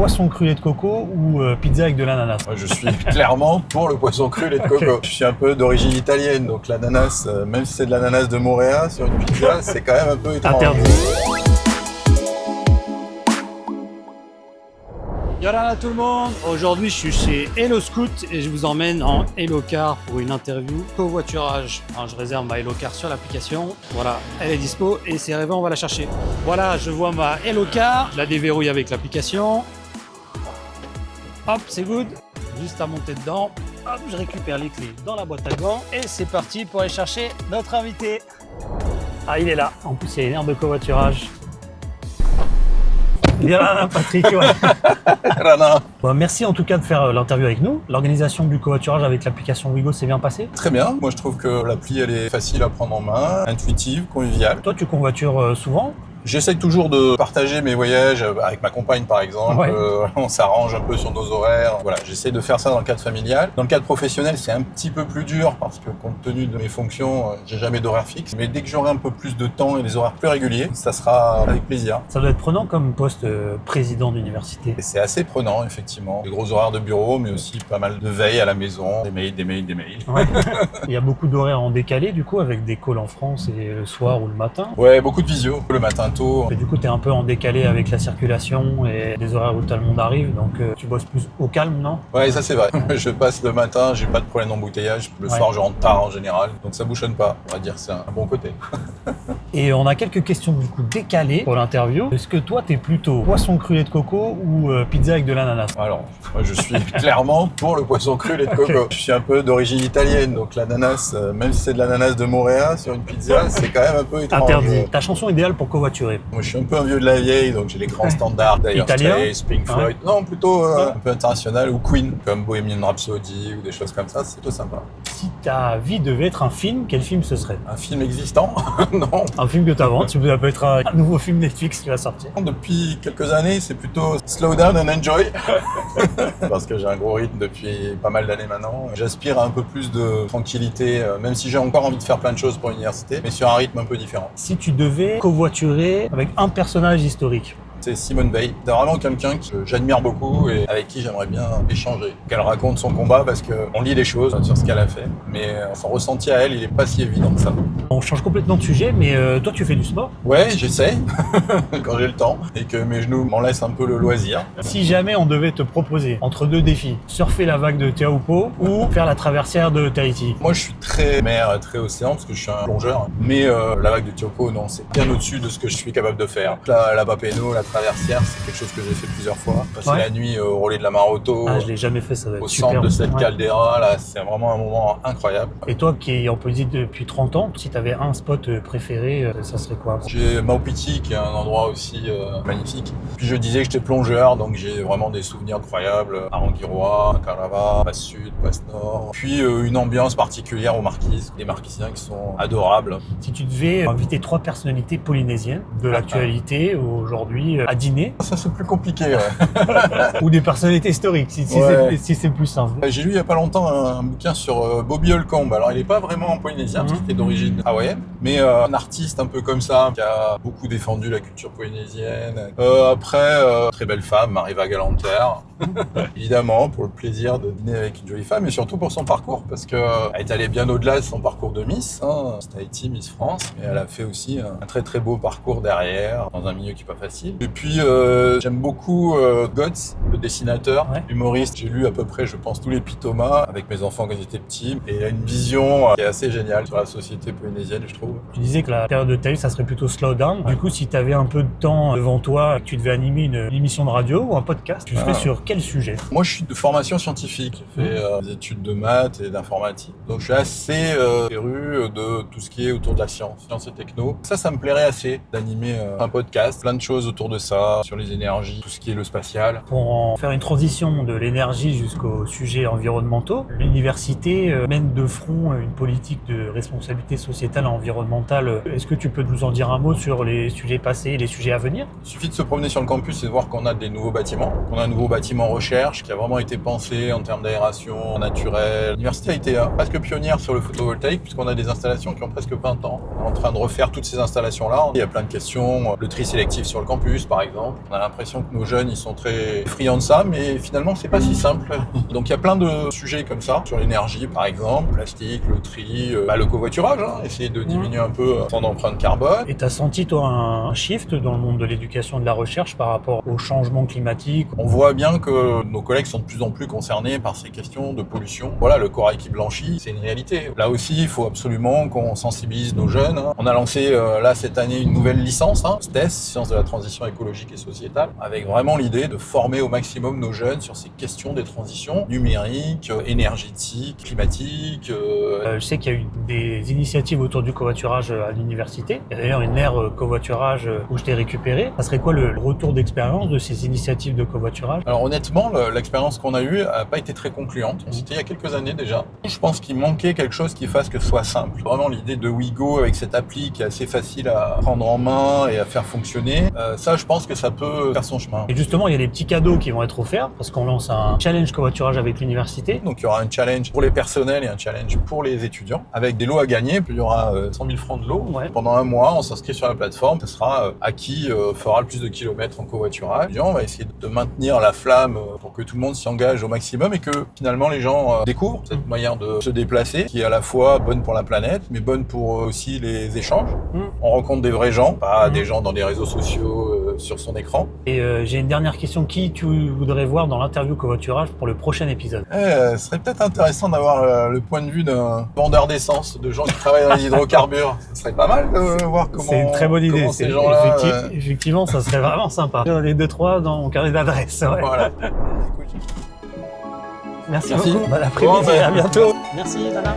poisson cru lait de coco ou pizza avec de l'ananas? Moi, je suis clairement pour le poisson cru lait de coco. Je suis un peu d'origine italienne, donc l'ananas, même si c'est de l'ananas de Montréal sur une pizza, c'est quand même un peu étrange. Interdit. Yolanda tout le monde, aujourd'hui je suis chez Hello Scoot et je vous emmène en Hello Car pour une interview covoiturage. Alors, je réserve ma Hello Car sur l'application, voilà, elle est dispo et c'est arrivé, on va la chercher. Voilà, je vois ma Hello Car, je la déverrouille avec l'application. Hop, c'est good, juste à monter dedans. Hop, je récupère les clés dans la boîte à gants et c'est parti pour aller chercher notre invité. Ah, il est là, en plus il y a une aire de covoiturage. Bien, Patrick, ouais. Bon, merci en tout cas de faire l'interview avec nous. L'organisation du covoiturage avec l'application Wigo s'est bien passée? Très bien, moi je trouve que l'appli elle est facile à prendre en main, intuitive, conviviale. Toi, tu convoitures souvent? J'essaie toujours de partager mes voyages avec ma compagne par exemple, Ouais. On s'arrange un peu sur nos horaires, voilà, j'essaie de faire ça dans le cadre familial. Dans le cadre professionnel, c'est un petit peu plus dur parce que compte tenu de mes fonctions, j'ai jamais d'horaire fixe, mais dès que j'aurai un peu plus de temps et des horaires plus réguliers, ça sera avec plaisir. Ça doit être prenant comme poste président d'université. Et c'est assez prenant effectivement, des gros horaires de bureau, mais aussi pas mal de veille à la maison, des mails. Ouais. Il y a beaucoup d'horaires en décalé du coup avec des calls en France et le soir ou le matin. Ouais, beaucoup de visio, le matin tôt. Et du coup, tu es un peu en décalé avec la circulation et les horaires où tout le monde arrive, donc tu bosses plus au calme, non? Ouais, ça c'est vrai. Je passe le matin, j'ai pas de problème d'embouteillage. Le soir, je rentre tard en général, donc ça bouchonne pas. On va dire que c'est un bon côté. Et on a quelques questions du coup décalées pour l'interview. Est-ce que toi, t'es plutôt poisson cru lait de coco ou pizza avec de l'ananas? Alors, moi je suis clairement pour le poisson cru lait de coco. Okay. Je suis un peu d'origine italienne, donc l'ananas, même si c'est de l'ananas de Montréal sur une pizza, c'est quand même un peu étrange. Interdit. Ta chanson idéale pour covoiturer? Moi je suis un peu un vieux de la vieille, donc j'ai les grands standards, Dire Straits, Pink Floyd. Non, plutôt un peu international, ou Queen, comme Bohemian Rhapsody ou des choses comme ça, c'est plutôt sympa. Si ta vie devait être un film, quel film ce serait? Un film existant? Non. Un film que tu inventes, ça peut être un nouveau film Netflix qui va sortir. Depuis quelques années, c'est plutôt slow down and enjoy. Parce que j'ai un gros rythme depuis pas mal d'années maintenant. J'aspire à un peu plus de tranquillité, même si j'ai encore envie de faire plein de choses pour l'université, mais sur un rythme un peu différent. Si tu devais covoiturer avec un personnage historique? C'est Simone Veil. C'est vraiment quelqu'un que j'admire beaucoup et avec qui j'aimerais bien échanger. Qu'elle raconte son combat parce qu'on lit des choses sur ce qu'elle a fait, mais son ressenti à elle, il est pas si évident que ça. On change complètement de sujet, mais toi tu fais du sport? Ouais, j'essaie quand j'ai le temps et que mes genoux m'en laissent un peu le loisir. Si jamais on devait te proposer entre deux défis, surfer la vague de Teahupo'o ou faire la traversière de Tahiti? Moi je suis très mer, très océan parce que je suis un plongeur, mais la vague de Teahupo'o, non, c'est bien au-dessus de ce que je suis capable de faire. La Papenno, la traversière, c'est quelque chose que j'ai fait plusieurs fois. Passer la nuit au relais de la Maroto. Ah, je l'ai jamais fait, ça va être au super. Centre de cette caldeira, là, c'est vraiment un moment incroyable. Et toi qui es en Polynésie depuis 30 ans, si tu avais un spot préféré, ça serait quoi? J'ai Maupiti qui est un endroit aussi magnifique. Puis je disais que j'étais plongeur, donc j'ai vraiment des souvenirs incroyables. À Rangiroa, à Carava, Passe Sud, Passe Nord. Puis une ambiance particulière aux Marquises, des Marquisiens qui sont adorables. Si tu devais inviter 3 personnalités polynésiennes de l'actualité aujourd'hui à dîner, ça c'est plus compliqué, ouais. Ou des personnalités historiques, si c'est plus simple. J'ai lu il y a pas longtemps un bouquin sur Bobby Holcomb. Alors il est pas vraiment polynésien, parce qu'il est d'origine hawaïenne, mais un artiste un peu comme ça, qui a beaucoup défendu la culture polynésienne. Très belle femme, Mariva Galanter. Évidemment, pour le plaisir de dîner avec une jolie femme, et surtout pour son parcours, parce qu'elle est allée bien au-delà de son parcours de Miss, Miss Tahiti, Miss France, mais elle a fait aussi un très très beau parcours derrière, dans un milieu qui est pas facile. Et puis j'aime beaucoup Götz, le dessinateur, humoriste. J'ai lu à peu près, je pense, tous les Pitoma avec mes enfants quand ils étaient petits, et il a une vision qui est assez géniale sur la société polynésienne, je trouve. Tu disais que la période de ta vie, ça serait plutôt slow down. Du coup, si tu avais un peu de temps devant toi, que tu devais animer une émission de radio ou un podcast, tu ferais sur quel sujet? Moi, je suis de formation scientifique. J'ai fait des études de maths et d'informatique. Donc, je suis assez féru de tout ce qui est autour de la science et techno. Ça me plairait assez d'animer un podcast, plein de choses autour de ça, sur les énergies, tout ce qui est le spatial. Pour en faire une transition de l'énergie jusqu'aux sujets environnementaux, l'université mène de front une politique de responsabilité sociétale et environnementale. Est-ce que tu peux nous en dire un mot sur les sujets passés et les sujets à venir? Il suffit de se promener sur le campus et de voir qu'on a des nouveaux bâtiments, qu'on a un nouveau bâtiment recherche qui a vraiment été pensé en termes d'aération naturelle. L'université a été presque pionnière sur le photovoltaïque puisqu'on a des installations qui ont presque 20 ans. On est en train de refaire toutes ces installations-là. Il y a plein de questions, le tri sélectif sur le campus, par exemple. On a l'impression que nos jeunes, ils sont très friands de ça, mais finalement, c'est pas si simple. Donc, il y a plein de sujets comme ça, sur l'énergie, par exemple, plastique, le tri, le covoiturage, hein, essayer de diminuer un peu son empreinte carbone. Et tu as senti, toi, un shift dans le monde de l'éducation et de la recherche par rapport au changement climatique? On voit bien que nos collègues sont de plus en plus concernés par ces questions de pollution. Voilà, le corail qui blanchit, c'est une réalité. Là aussi, il faut absolument qu'on sensibilise nos jeunes. On a lancé là cette année une nouvelle licence, STES, Sciences de la transition écologique et sociétale, avec vraiment l'idée de former au maximum nos jeunes sur ces questions des transitions numériques, énergétiques, climatiques. Je sais qu'il y a eu des initiatives autour du covoiturage à l'université. Il y a d'ailleurs une aire covoiturage où je t'ai récupéré. Ça serait quoi le retour d'expérience de ces initiatives de covoiturage? Alors honnêtement, l'expérience qu'on a eue n'a pas été très concluante. C'était il y a quelques années déjà. Je pense qu'il manquait quelque chose qui fasse que ce soit simple. Vraiment l'idée de WeGo avec cette appli qui est assez facile à prendre en main et à faire fonctionner, ça je pense que ça peut faire son chemin. Et justement, il y a des petits cadeaux qui vont être offerts parce qu'on lance un challenge covoiturage avec l'université. Donc il y aura un challenge pour les personnels et un challenge pour les étudiants avec des lots à gagner. Il y aura 100 000 francs de lots. Ouais. Pendant un mois, on s'inscrit sur la plateforme. Ce sera à qui fera le plus de kilomètres en covoiturage. On va essayer de maintenir la flamme pour que tout le monde s'y engage au maximum et que finalement les gens découvrent cette manière de se déplacer qui est à la fois bonne pour la planète mais bonne pour aussi les échanges. On rencontre des vrais gens, pas des gens dans les réseaux sociaux sur son écran. Et j'ai une dernière question. Qui tu voudrais voir dans l'interview covoiturage pour le prochain épisode? Ce serait peut-être intéressant d'avoir le point de vue d'un vendeur d'essence, de gens qui travaillent dans les hydrocarbures. Ce serait pas mal de voir comment. C'est une très bonne idée. Ces gens-là, effectivement, ça serait vraiment sympa. J'en ai 2-3 dans mon carnet d'adresse. Ouais. Voilà. Merci beaucoup. Bon après-midi, à bientôt. Merci, Dana.